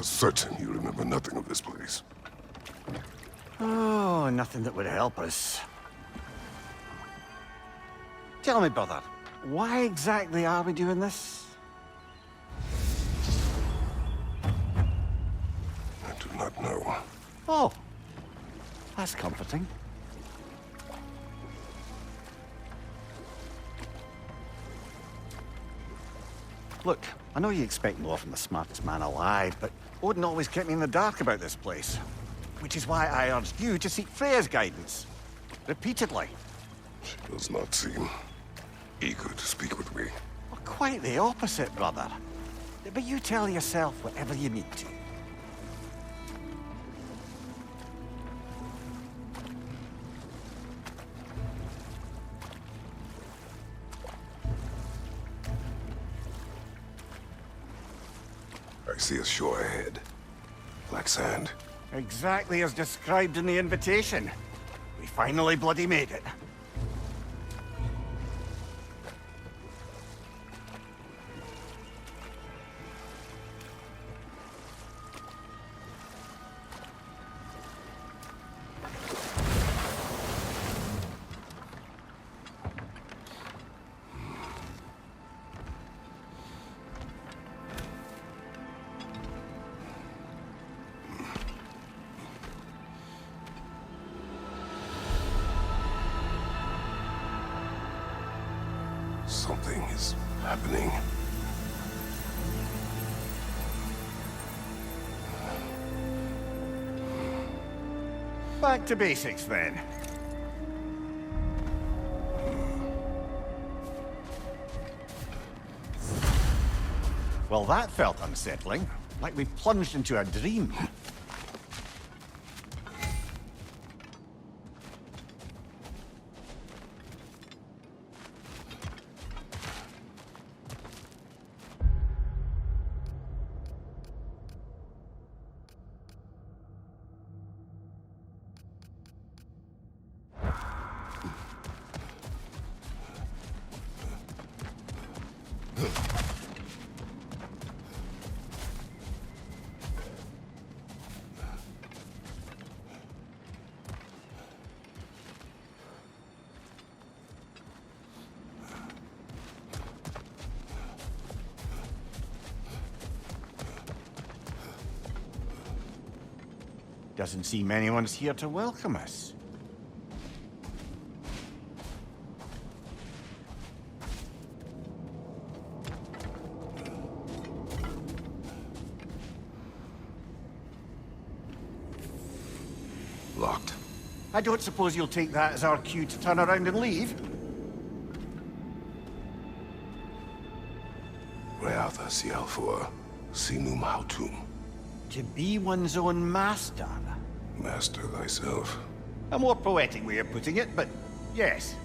certain you remember nothing of this place. Oh, nothing that would help us. Tell me, brother, why exactly are we doing this? I do not know. Oh, that's comforting. Look, I know you expect more from the smartest man alive, but Odin always kept me in the dark about this place. Which is why I urged you to seek Freya's guidance. Repeatedly. She does not seem eager to speak with me. Well, quite the opposite, brother. But you tell yourself whatever you need to. I see a shore ahead. Black sand. Exactly as described in the invitation. We finally bloody made it. Something is happening. Back to basics, then. Well, that felt unsettling. Like we plunged into a dream. Doesn't seem anyone's here to welcome us. Locked. I don't suppose you'll take that as our cue to turn around and leave? Reatha Sialfur, Sinum Hautum. To be one's own master. Master thyself. A more poetic way of putting it, but yes.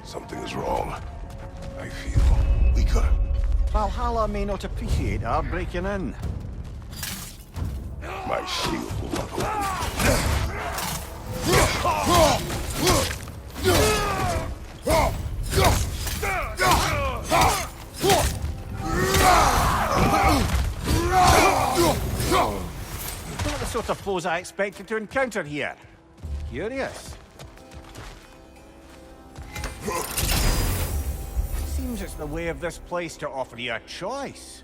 Something is wrong. I feel weaker. Valhalla may not appreciate our breaking in. My shield will not hold. Not the sort of foes I expected to encounter here. Curious. Seems it's the way of this place to offer you a choice.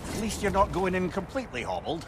At least you're not going in completely hobbled.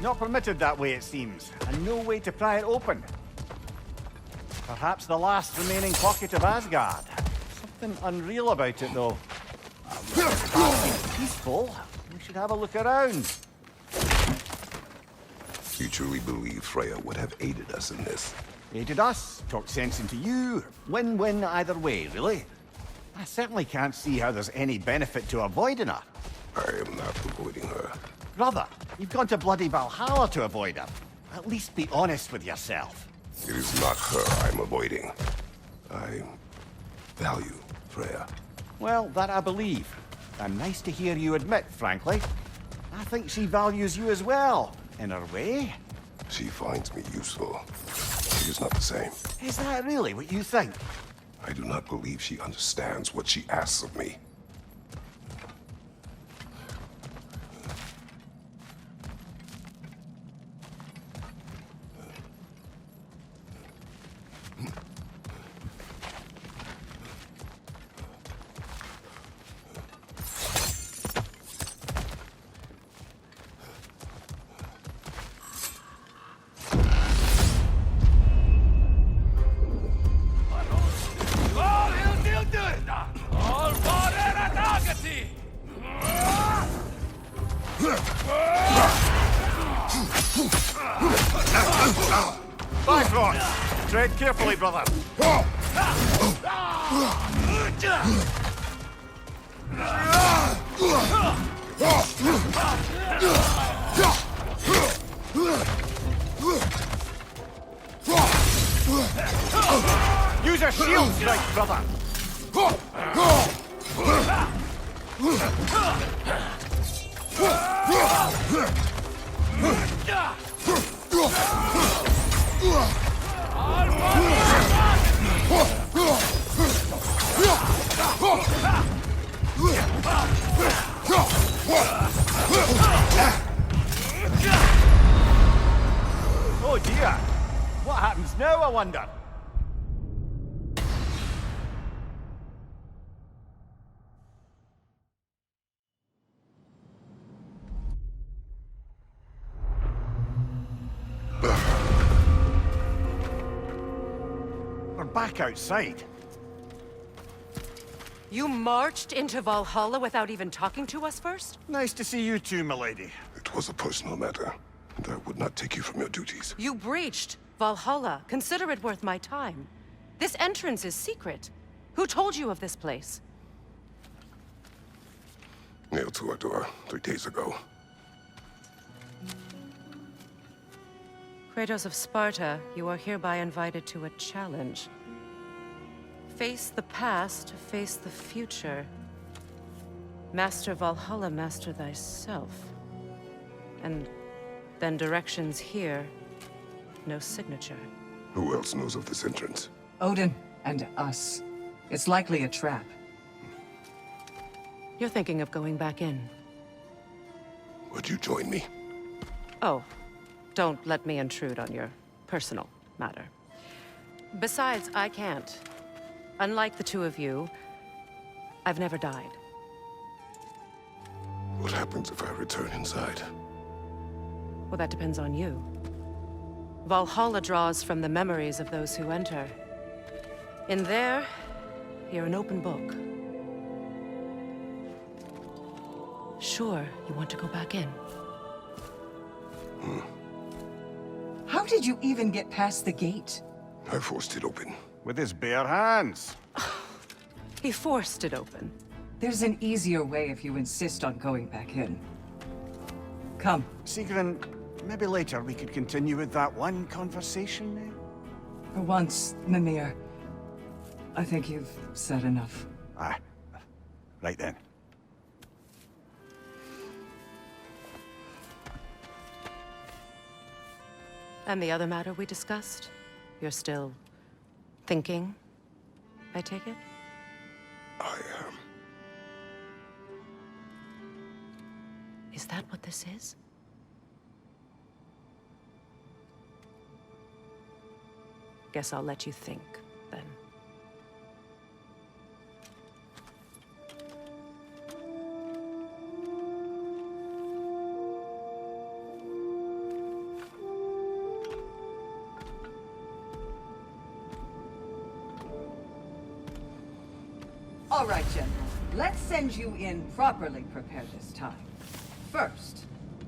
Not permitted that way, it seems, and no way to pry it open. Perhaps the last remaining pocket of Asgard. Something unreal about it, though. Peaceful. We should have a look around. You truly believe Freya would have aided us in this? Aided us, talked sense into you. Win-win either way, really. I certainly can't see how there's any benefit to avoiding her. I am not avoiding her. Brother, you've gone to bloody Valhalla to avoid her. At least be honest with yourself. It is not her I'm avoiding. I value Freya. Well, that I believe. And nice to hear you admit, frankly. I think she values you as well, in her way. She finds me useful. She is not the same. Is that really what you think? I do not believe she understands what she asks of me. Bifrost! Tread carefully, brother. Use a shield strike, brother. Oh dear! What happens now, I wonder? We're back outside. You marched into Valhalla without even talking to us first? Nice to see you too, milady. It was a personal matter, and I would not take you from your duties. You breached Valhalla. Consider it worth my time. This entrance is secret. Who told you of this place? Nailed to our door 3 days ago. Kratos of Sparta, you are hereby invited to a challenge. Face the past, face the future. Master Valhalla, master thyself. And then directions here, no signature. Who else knows of this entrance? Odin and us. It's likely a trap. You're thinking of going back in. Would you join me? Oh, don't let me intrude on your personal matter. Besides, I can't. Unlike the two of you, I've never died. What happens if I return inside? Well, that depends on you. Valhalla draws from the memories of those who enter. In there, you're an open book. Sure, you want to go back in. How did you even get past the gate? I forced it open. With his bare hands. He forced it open. There's an easier way if you insist on going back in. Come. Sigrun, maybe later we could continue with that one conversation. For once, Mimir, I think you've said enough. Aye. Right then. And the other matter we discussed? You're still thinking, I take it? I am. Is that what this is? Guess I'll let you think, then. All right, General. Let's send you in properly prepared this time. First,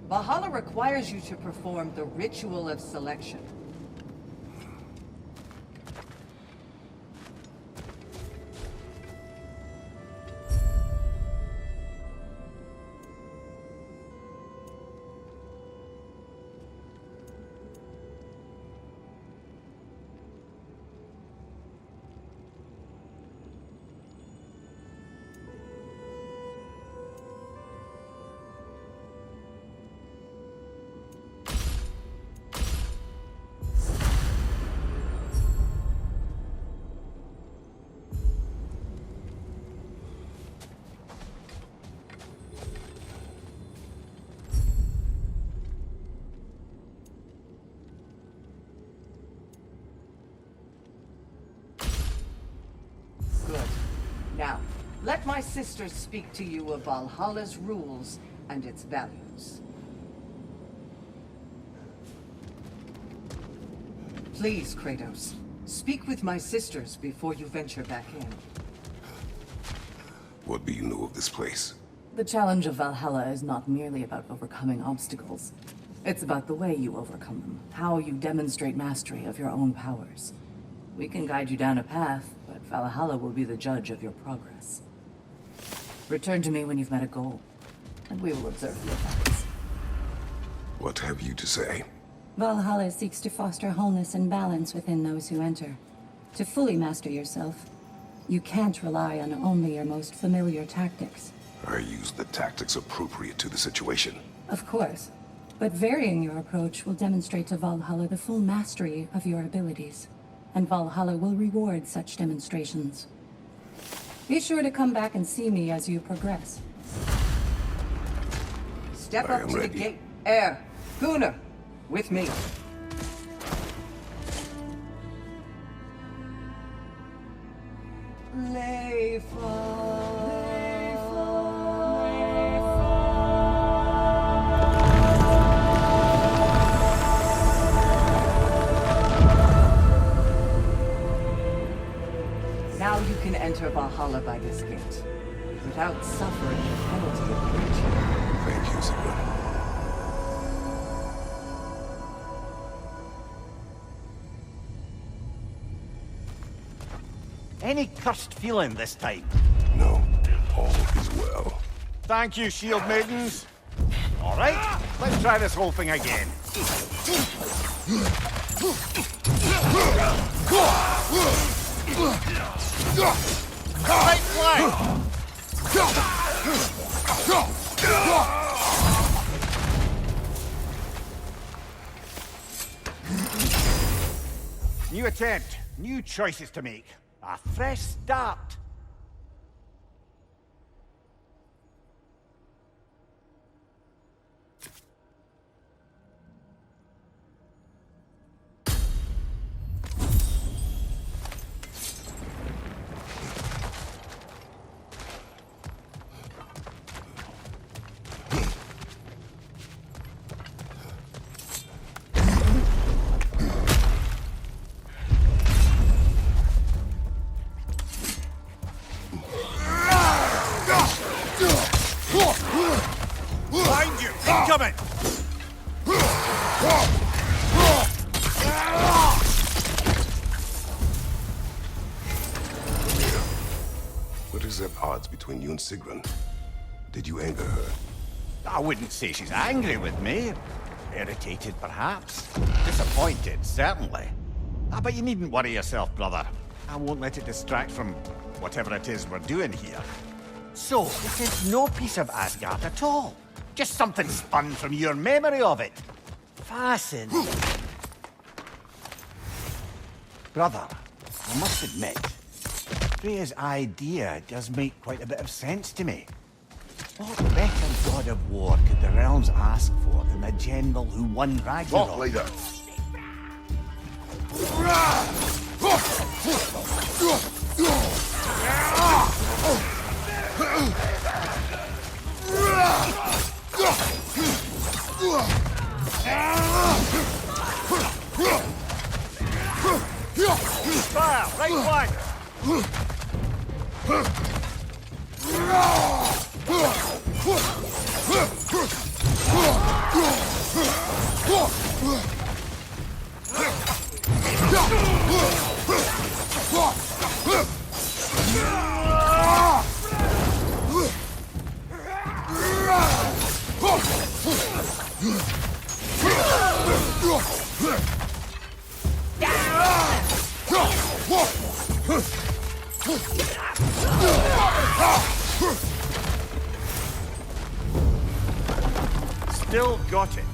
Valhalla requires you to perform the ritual of selection. Now, let my sisters speak to you of Valhalla's rules and its values. Please, Kratos, speak with my sisters before you venture back in. What do you know of this place? The challenge of Valhalla is not merely about overcoming obstacles. It's about the way you overcome them, how you demonstrate mastery of your own powers. We can guide you down a path, but Valhalla will be the judge of your progress. Return to me when you've met a goal, and we will observe the effects. What have you to say? Valhalla seeks to foster wholeness and balance within those who enter. To fully master yourself, you can't rely on only your most familiar tactics. I use the tactics appropriate to the situation. Of course, but varying your approach will demonstrate to Valhalla the full mastery of your abilities, and Valhalla will reward such demonstrations. Be sure to come back and see me as you progress. Step I up am to the ready. gate. Air, Gunnar, with me. Now you can enter Valhalla by this gate, without suffering the penalty of breach. Thank you, Sigmund. Any cursed feeling this time? No, all is well. Thank you, shield maidens. All right, let's try this whole thing again. Right flank! New attempt, new choices to make. A fresh start. Find you! Incoming! What is at odds between you and Sigrun? Did you anger her? I wouldn't say she's angry with me. Irritated, perhaps. Disappointed, certainly. Ah, but you needn't worry yourself, brother. I won't let it distract from whatever it is we're doing here. So, this is no piece of Asgard at all. Just something spun from your memory of it. Fascinating. Brother, I must admit, Freya's idea does make quite a bit of sense to me. What better god of war could the realms ask for than the general who won Ragnarok? Vault leader. Fire! Right flank! Still got it.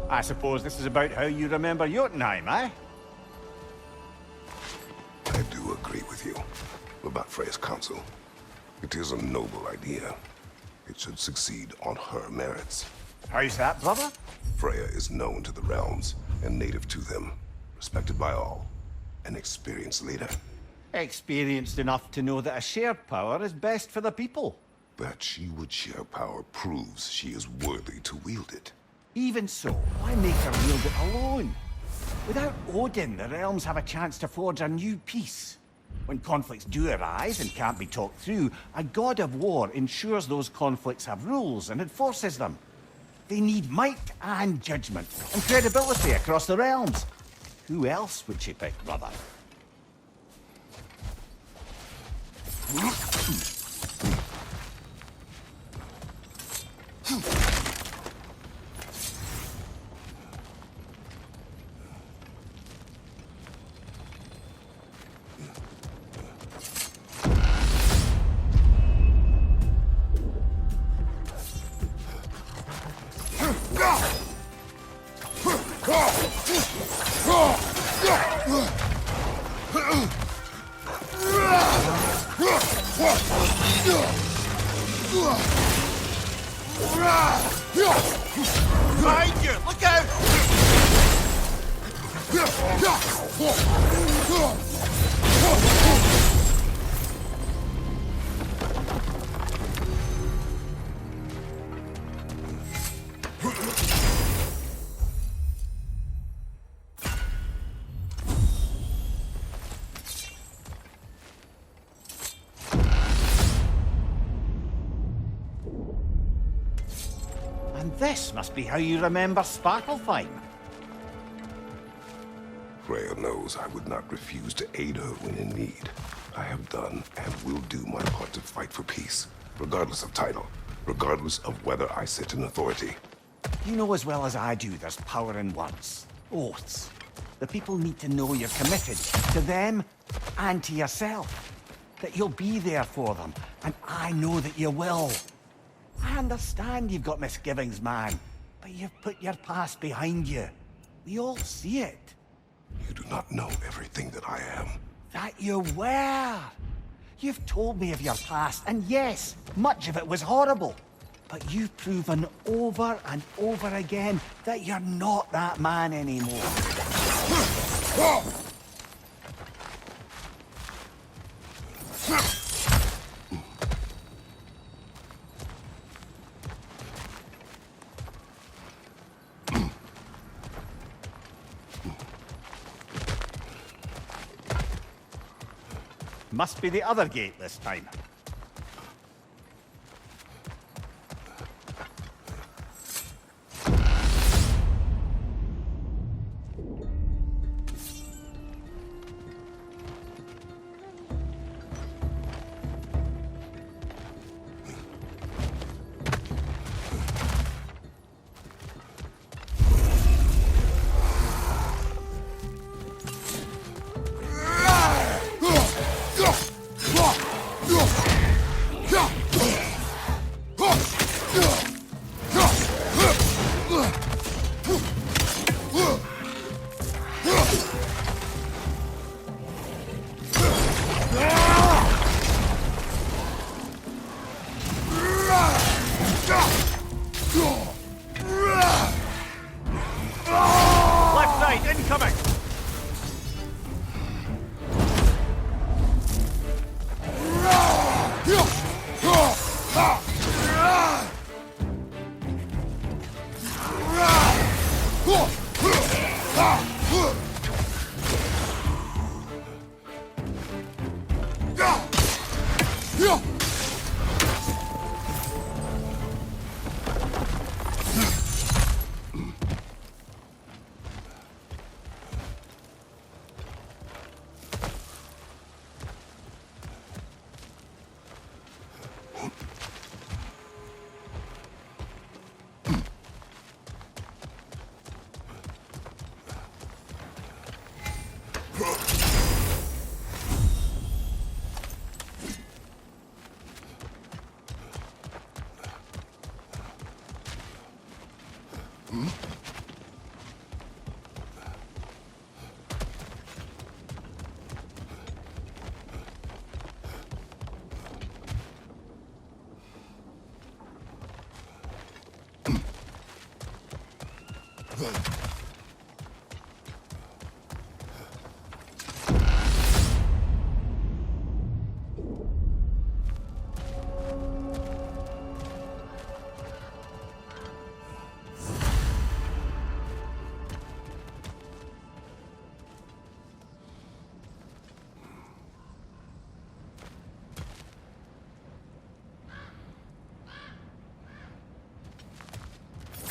I suppose this is about how you remember Jotunheim, eh? I do agree with you about Freya's council. It is a noble idea. It should succeed on her merits. How's that, brother? Freya is known to the realms and native to them, respected by all, an experienced leader. Experienced enough to know that a shared power is best for the people. That she would share power proves she is worthy to wield it. Even so, why make her wield it alone? Without Odin, the realms have a chance to forge a new peace. When conflicts do arise and can't be talked through, a god of war ensures those conflicts have rules and enforces them. They need might and judgment and credibility across the realms. Who else would she pick, brother? Behind you! Look out! This must be how you remember Svartalfheim. Freya knows I would not refuse to aid her when in need. I have done and will do my part to fight for peace, regardless of title, regardless of whether I sit in authority. You know as well as I do there's power in words. Oaths. The people need to know you're committed to them and to yourself. That you'll be there for them, and I know that you will. I understand you've got misgivings, man, but you've put your past behind you. We all see it. You do not know everything that I am. That you were. You've told me of your past, and yes, much of it was horrible. But you've proven over and over again that you're not that man anymore. Must be the other gate this time.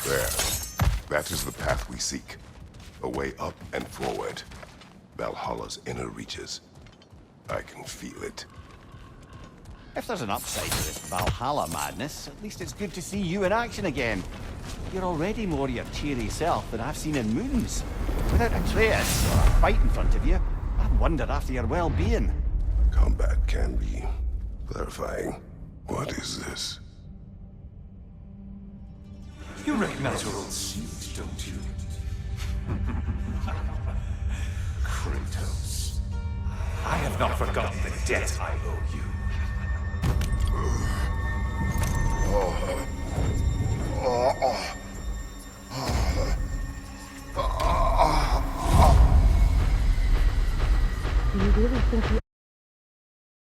There. That is the path we seek. A way up and forward. Valhalla's inner reaches. I can feel it. If there's an upside to this Valhalla madness, at least it's good to see you in action again. You're already more your cheery self than I've seen in moons. Without Atreus or a fight in front of you, I've wondered after your well-being. Combat can be clarifying. What is this? You recognize your old suit, don't you? Kratos. I have not forgotten the debt I owe you.